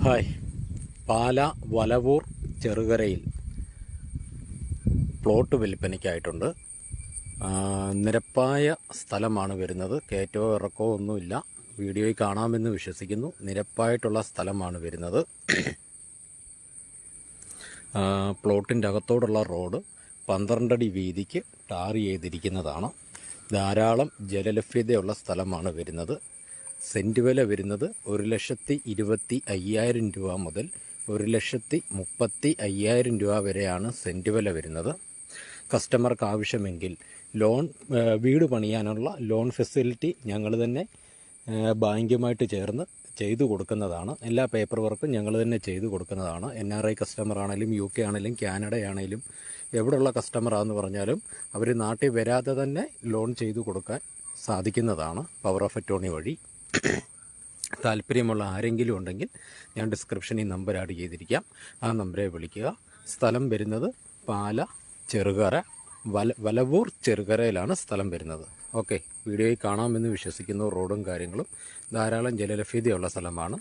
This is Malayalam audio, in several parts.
ഹായ്. പാല വലവൂർ ചെറുകരയിൽ പ്ലോട്ട് വിൽപ്പനയ്ക്കായിട്ടുണ്ട്. നിരപ്പായ സ്ഥലമാണ് വരുന്നത്. കയറ്റമോ ഇറക്കമോ ഒന്നുമില്ല. വീഡിയോയിൽ കാണാമെന്ന് വിശ്വസിക്കുന്നു. നിരപ്പായിട്ടുള്ള സ്ഥലമാണ് വരുന്നത്. പ്ലോട്ടിൻ്റെ അകത്തോടുള്ള റോഡ് 12 അടി വീതിക്ക് ടാർ ചെയ്തിരിക്കുന്നതാണ്. ധാരാളം ജലലഭ്യതയുള്ള സ്ഥലമാണ് വരുന്നത്. സെൻറ്റ് വില വരുന്നത് 1,25,000 രൂപ മുതൽ 1,35,000 രൂപ വരെയാണ് സെൻറ്റ് വില വരുന്നത്. കസ്റ്റമർക്ക് ആവശ്യമെങ്കിൽ വീട് പണിയാനുള്ള ലോൺ ഫെസിലിറ്റി ഞങ്ങൾ തന്നെ ബാങ്കുമായിട്ട് ചേർന്ന് ചെയ്തു കൊടുക്കുന്നതാണ്. എല്ലാ പേപ്പർ വർക്കും ഞങ്ങൾ തന്നെ ചെയ്തു കൊടുക്കുന്നതാണ്. NRI കസ്റ്റമർ ആണെങ്കിലും UK ആണെങ്കിലും കാനഡ ആണെങ്കിലും എവിടെയുള്ള കസ്റ്റമറാണെന്ന് പറഞ്ഞാലും അവർ നാട്ടിൽ വരാതെ തന്നെ ലോൺ ചെയ്തു കൊടുക്കാൻ സാധിക്കുന്നതാണ് പവർ ഓഫ് അറ്റോർണി വഴി. താല്പര്യമുള്ള ആരെങ്കിലും ഉണ്ടെങ്കിൽ ഞാൻ ഡിസ്ക്രിപ്ഷനിൽ നമ്പർ ആഡ് ചെയ്തിരിക്കാം. ആ നമ്പറെ വിളിക്കുക. സ്ഥലം വരുന്നത് പാല ചെറുകര വലവൂർ ചെറുകരയിലാണ് സ്ഥലം വരുന്നത്. ഓക്കെ, വീഡിയോയിൽ കാണാമെന്ന് വിശ്വസിക്കുന്നു. റോഡും കാര്യങ്ങളും ധാരാളം ജലലഭ്യതയുള്ള സ്ഥലമാണ്.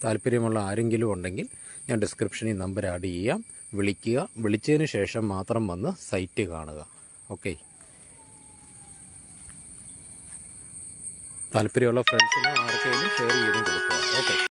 താല്പര്യമുള്ള ആരെങ്കിലും ഉണ്ടെങ്കിൽ ഞാൻ ഡിസ്ക്രിപ്ഷനിൽ നമ്പർ ആഡ് ചെയ്യാം. വിളിക്കുക. വിളിച്ചതിന് ശേഷം മാത്രം വന്ന് സൈറ്റ് കാണുക. ഓക്കെ, താല്പര്യമുള്ള ഫ്രണ്ട്സിന് ആർക്കെങ്കിലും ഷെയർ ചെയ്തും കൊടുക്കുക. ഓക്കെ.